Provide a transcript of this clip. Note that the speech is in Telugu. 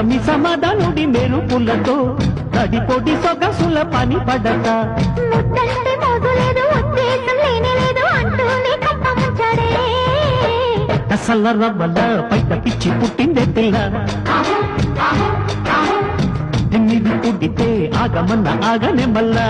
సమాధానుడి మెరుపులతో తడిపొడి సొగసుల పని పడత కసల రవ్వల పైట పిచ్చి పుట్టిందే పిల్ల ఎన్నిది పుట్టితే ఆగమన్న ఆగనే మల్లా